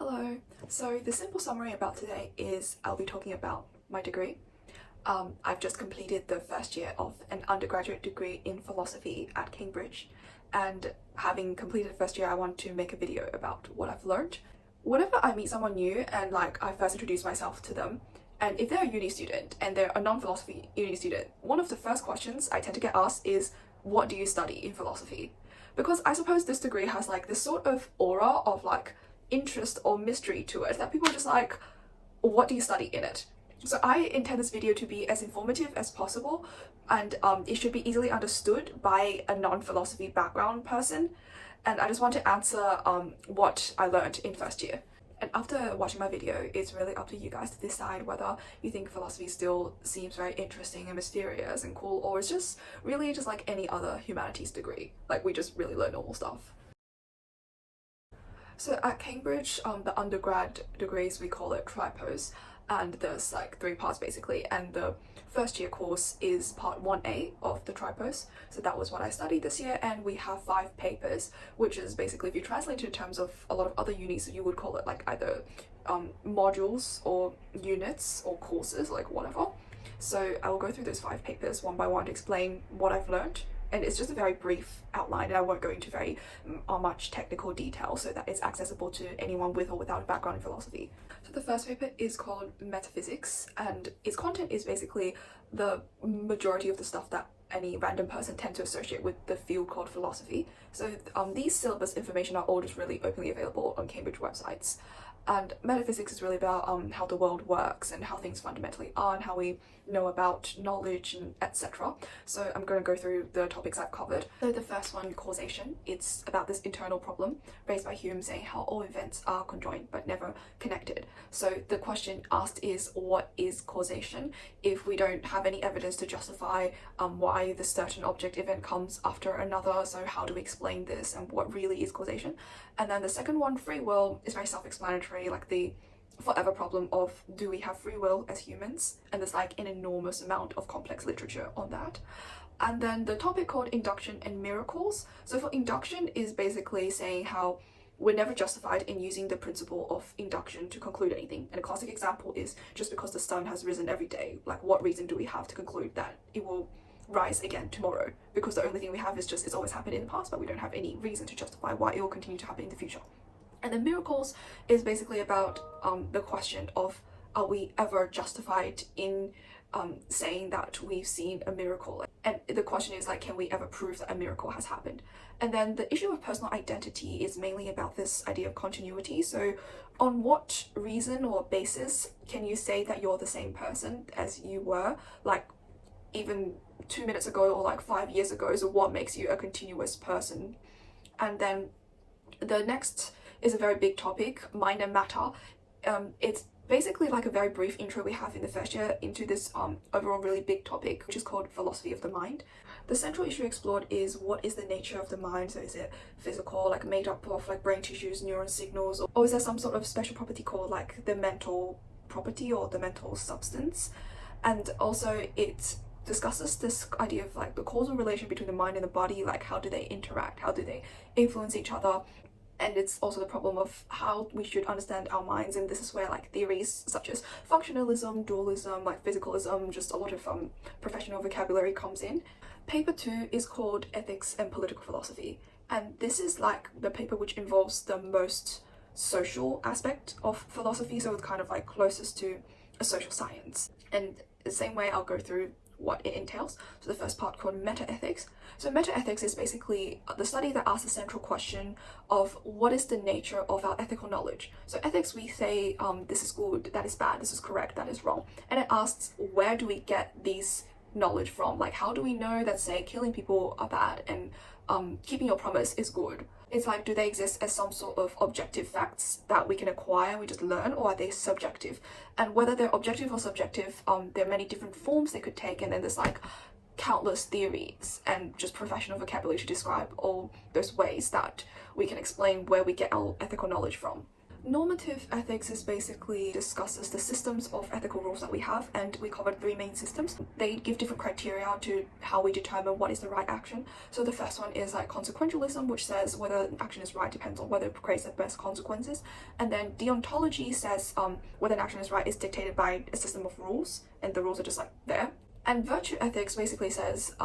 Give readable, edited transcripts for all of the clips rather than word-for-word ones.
Hello. So the simple summary about today is I'll be talking about my degree. I've just completed the first year of an undergraduate degree in philosophy at Cambridge, and having completed the first year, I want to make a video about what I've learned. Whenever I meet someone new and I first introduce myself to them, and if they're a uni student and they're a non-philosophy uni student, one of the first questions I tend to get asked is, what do you study in philosophy? Because I suppose this degree has this sort of aura of interest or mystery to it that people are just what do you study in it? So I intend this video to be as informative as possible, and it should be easily understood by a non-philosophy background person, and I just want to answer what I learned in first year. And after watching my video, it's really up to you guys to decide whether you think philosophy still seems very interesting and mysterious and cool, or it's just really just like any other humanities degree. We just really learn normal stuff. So at Cambridge, the undergrad degrees, we call it tripos, and there's three parts basically, and the first year course is part 1A of the tripos. So that was what I studied this year, and we have 5 papers, which is basically, if you translate it in terms of a lot of other unis, you would call it either modules or units or courses, whatever. So I will go through those 5 papers one by one to explain what I've learned. And it's just a very brief outline, and I won't go into very much technical detail so that it's accessible to anyone with or without a background in philosophy. So the first paper is called Metaphysics, and its content is basically the majority of the stuff that any random person tends to associate with the field called philosophy. So these syllabus information are all just really openly available on Cambridge websites. And metaphysics is really about how the world works and how things fundamentally are and how we know about knowledge and etc. So I'm going to go through the topics I've covered. So the first one, causation, it's about this internal problem raised by Hume saying how all events are conjoined but never connected. So the question asked is, what is causation? If we don't have any evidence to justify why the certain object event comes after another, so how do we explain this and what really is causation? And then the second one, free will, is very self-explanatory, the forever problem of, do we have free will as humans? And there's an enormous amount of complex literature on that. And then the topic called induction and miracles. So for induction is basically saying how we're never justified in using the principle of induction to conclude anything. And a classic example is, just because the sun has risen every day, what reason do we have to conclude that it will rise again tomorrow? Because the only thing we have is just it's always happened in the past, but we don't have any reason to justify why it will continue to happen in the future. And then miracles is basically about the question of, are we ever justified in saying that we've seen a miracle? And the question is can we ever prove that a miracle has happened? And then the issue of personal identity is mainly about this idea of continuity. So on what reason or basis can you say that you're the same person as you were even 2 minutes ago or 5 years ago? So what makes you a continuous person? And then the next is a very big topic, mind and matter. It's basically a very brief intro we have in the first year into this overall really big topic, which is called philosophy of the mind. The central issue explored is, what is the nature of the mind? So is it physical, made up of brain tissues, neuron signals, or is there some sort of special property called the mental property or the mental substance? And also it discusses this idea of the causal relation between the mind and the body, how do they interact, how do they influence each other? And it's also the problem of how we should understand our minds, and this is where theories such as functionalism, dualism, physicalism, just a lot of professional vocabulary comes in. Paper 2 is called Ethics and Political Philosophy, and this is the paper which involves the most social aspect of philosophy, so it's closest to a social science. And the same way I'll go through what it entails. So the first part called metaethics. So metaethics is basically the study that asks the central question of, what is the nature of our ethical knowledge? So ethics, we say this is good, that is bad, this is correct, that is wrong. And it asks, where do we get these knowledge from? How do we know that, say, killing people are bad and keeping your promise is good? It's do they exist as some sort of objective facts that we can acquire, we just learn, or are they subjective? And whether they're objective or subjective, there are many different forms they could take, and then there's countless theories and just professional vocabulary to describe all those ways that we can explain where we get our ethical knowledge from. Normative ethics is basically discusses the systems of ethical rules that we have, and we covered three main systems. They give different criteria to how we determine what is the right action. So the first one is like consequentialism, which says whether an action is right depends on whether it creates the best consequences. And then deontology says whether an action is right is dictated by a system of rules, and the rules are just like there. And virtue ethics basically says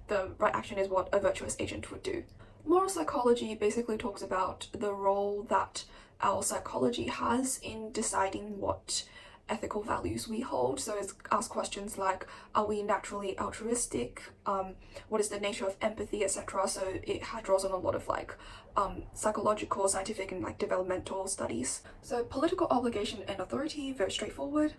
the right action is what a virtuous agent would do. Moral psychology basically talks about the role that our psychology has in deciding what ethical values we hold. So it asks questions like, are we naturally altruistic? What is the nature of empathy, etc. So it draws on a lot of like psychological, scientific, and like developmental studies. So political obligation and authority, very straightforward.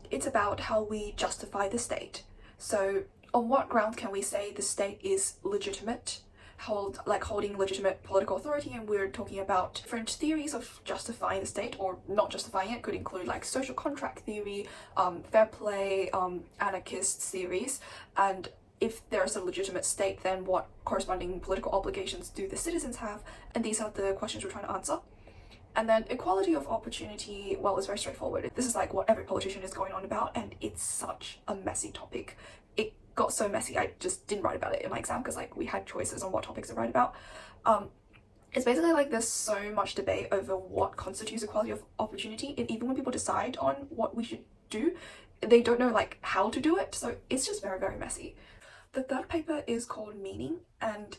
It's about how we justify the state. So on what grounds can we say the state is legitimate? Holding legitimate political authority, and we're talking about different theories of justifying the state or not justifying it. Could include like social contract theory, fair play, anarchist theories. And if there's a legitimate state, then what corresponding political obligations do the citizens have? And these are the questions we're trying to answer. And then equality of opportunity, well, it's very straightforward. This is like what every politician is going on about, and it's such a messy topic. It got so messy I just didn't write about it in my exam because like we had choices on what topics to write about. It's basically like there's so much debate over what constitutes equality of opportunity, and even when people decide on what we should do, they don't know like how to do it, so it's just very, very messy. The third paper is called Meaning, and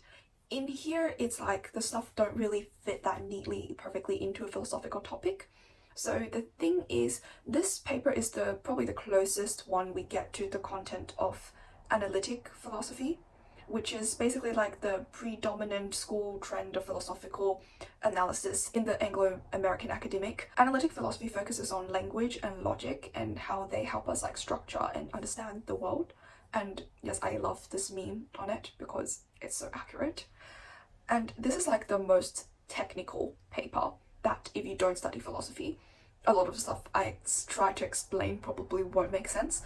in here it's like the stuff don't really fit that neatly, perfectly into a philosophical topic. So the thing is, this paper is probably the closest one we get to the content of analytic philosophy, which is basically like the predominant school trend of philosophical analysis in the Anglo-American academic. Analytic philosophy focuses on language and logic and how they help us like structure and understand the world. And yes, I love this meme on it because it's so accurate. And this is like the most technical paper that if you don't study philosophy, a lot of the stuff I try to explain probably won't make sense,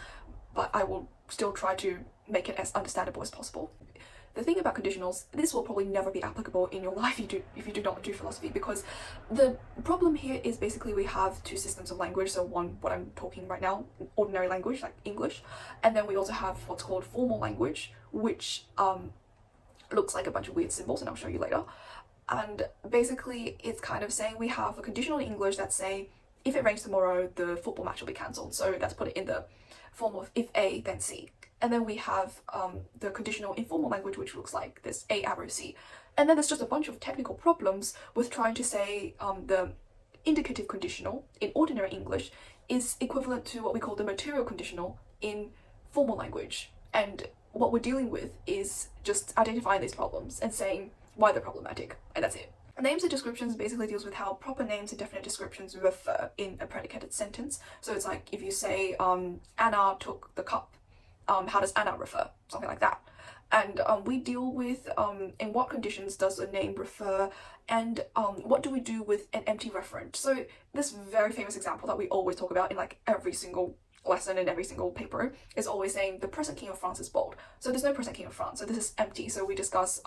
but I will still try to make it as understandable as possible. The thing about conditionals, this will probably never be applicable in your life if you do not do philosophy, because the problem here is basically we have two systems of language. So one, what I'm talking right now, ordinary language like English, and then we also have what's called formal language, which looks like a bunch of weird symbols, and I'll show you later. And basically it's kind of saying we have a conditional in English that say, if it rains tomorrow, the football match will be cancelled. So that's put it in the form of if A, then C. And then we have the conditional informal language, which looks like this: A arrow C. And then there's just a bunch of technical problems with trying to say the indicative conditional in ordinary English is equivalent to what we call the material conditional in formal language. And what we're dealing with is just identifying these problems and saying why they're problematic, and that's it. Names and descriptions basically deals with how proper names and definite descriptions refer in a predicated sentence. So it's like if you say Anna took the cup, how does Anna refer? Something like that. And we deal with in what conditions does a name refer, and what do we do with an empty referent. So this very famous example that we always talk about in like every single lesson in every single paper is always saying the present king of France is bald. So there's no present king of France, so this is empty. So we discuss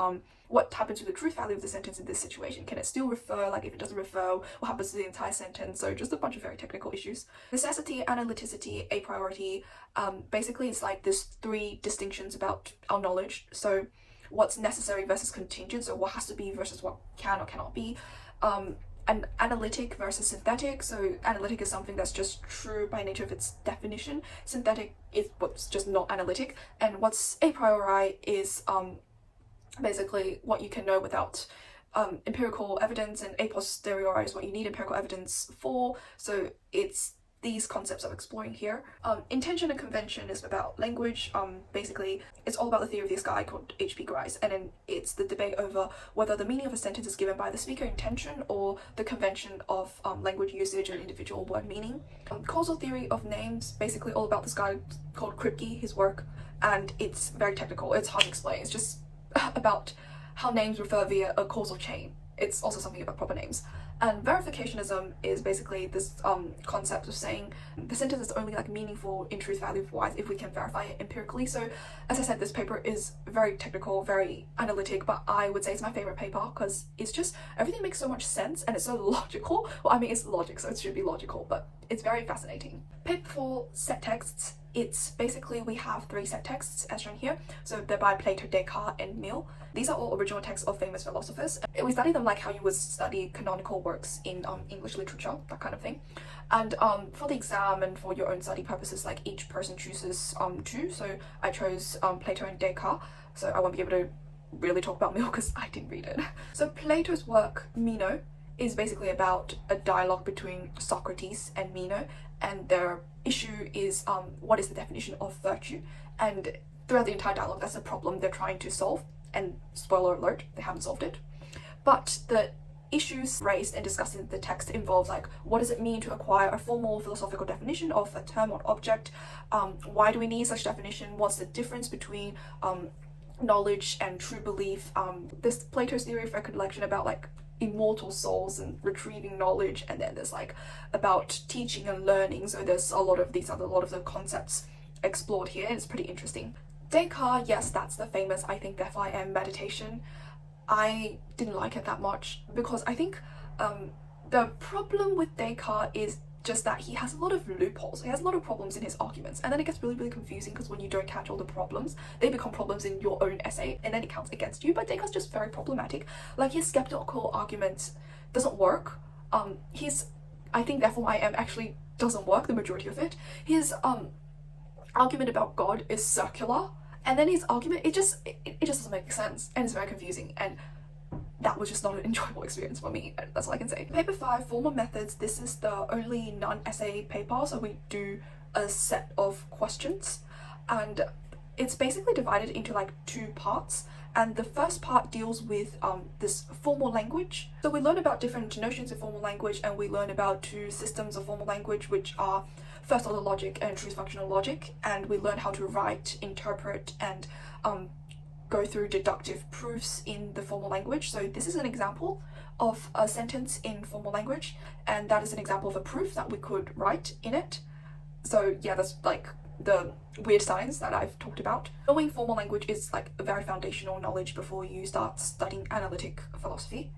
what happens to the truth value of the sentence in this situation. Can it still refer? Like if it doesn't refer, what happens to the entire sentence? So just a bunch of very technical issues. Necessity, analyticity, a priority. Basically it's like there's three distinctions about our knowledge. So what's necessary versus contingent, so what has to be versus what can or cannot be. And analytic versus synthetic. So analytic is something that's just true by nature of its definition. Synthetic is what's just not analytic. And what's a priori is basically what you can know without empirical evidence, and a posteriori is what you need empirical evidence for. So it's these concepts I'm exploring here. Intention and convention is about language. Basically, it's all about the theory of this guy called H.P. Grice, and then it's the debate over whether the meaning of a sentence is given by the speaker intention or the convention of language usage and individual word meaning. Causal theory of names, basically all about this guy called Kripke, his work, and it's very technical. It's hard to explain. It's just about how names refer via a causal chain. It's also something about proper names. And verificationism is basically this concept of saying the sentence is only like meaningful in truth value wise if we can verify it empirically. So as I said, this paper is very technical, very analytic, but I would say it's my favorite paper because it's just everything makes so much sense and it's so logical. Well, I mean, it's logic, so it should be logical, but it's very fascinating. Paper 4, set texts. It's basically, we have 3 set texts as shown here. So they're by Plato, Descartes and Mill. These are all original texts of famous philosophers. We study them like how you would study canonical works in English literature, that kind of thing. And for the exam and for your own study purposes, like each person chooses 2. So I chose Plato and Descartes. So I won't be able to really talk about Mill because I didn't read it. So Plato's work, Meno, is basically about a dialogue between Socrates and Meno, and their issue is what is the definition of virtue, and throughout the entire dialogue that's the problem they're trying to solve, and spoiler alert, they haven't solved it. But the issues raised and discussed in the text involve like, what does it mean to acquire a formal philosophical definition of a term or object? Why do we need such definition? What's the difference between knowledge and true belief? This Plato's theory of recollection about like immortal souls and retrieving knowledge, and then there's like about teaching and learning. So there's a lot of the concepts explored here, and it's pretty interesting. Descartes, yes, that's the famous I think therefore I am meditation. I didn't like it that much because I think the problem with Descartes is just that he has a lot of loopholes. He has a lot of problems in his arguments, and then it gets really confusing because when you don't catch all the problems, they become problems in your own essay, and then it counts against you. But Descartes is just very problematic. Like, his skeptical argument doesn't work. I think therefore I am actually doesn't work, the majority of it. His argument about God is circular, and then his argument, it just doesn't make sense, and it's very confusing, and that was just not an enjoyable experience for me. That's all I can say. Paper 5, formal methods. This is the only non-essay paper, so we do a set of questions, and it's basically divided into like 2 parts. And the first part deals with this formal language. So we learn about different notions of formal language, and we learn about 2 systems of formal language, which are first order logic and truth functional logic. And we learn how to write, interpret, and go through deductive proofs in the formal language. So this is an example of a sentence in formal language, and that is an example of a proof that we could write in it. So yeah, that's like the weird science that I've talked about. Knowing formal language is like a very foundational knowledge before you start studying analytic philosophy.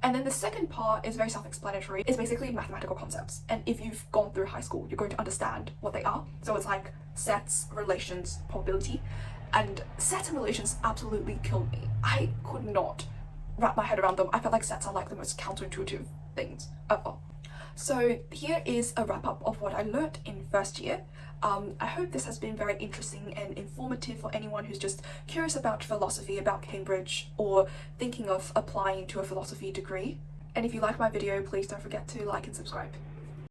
And then the second part is very self-explanatory. It's basically mathematical concepts, and if you've gone through high school, you're going to understand what they are. So it's like sets, relations, probability. And sets and relations absolutely killed me. I could not wrap my head around them. I felt like sets are like the most counterintuitive things ever. So here is a wrap up of what I learned in first year. I hope this has been very interesting and informative for anyone who's just curious about philosophy, about Cambridge, or thinking of applying to a philosophy degree. And if you like my video, please don't forget to like and subscribe.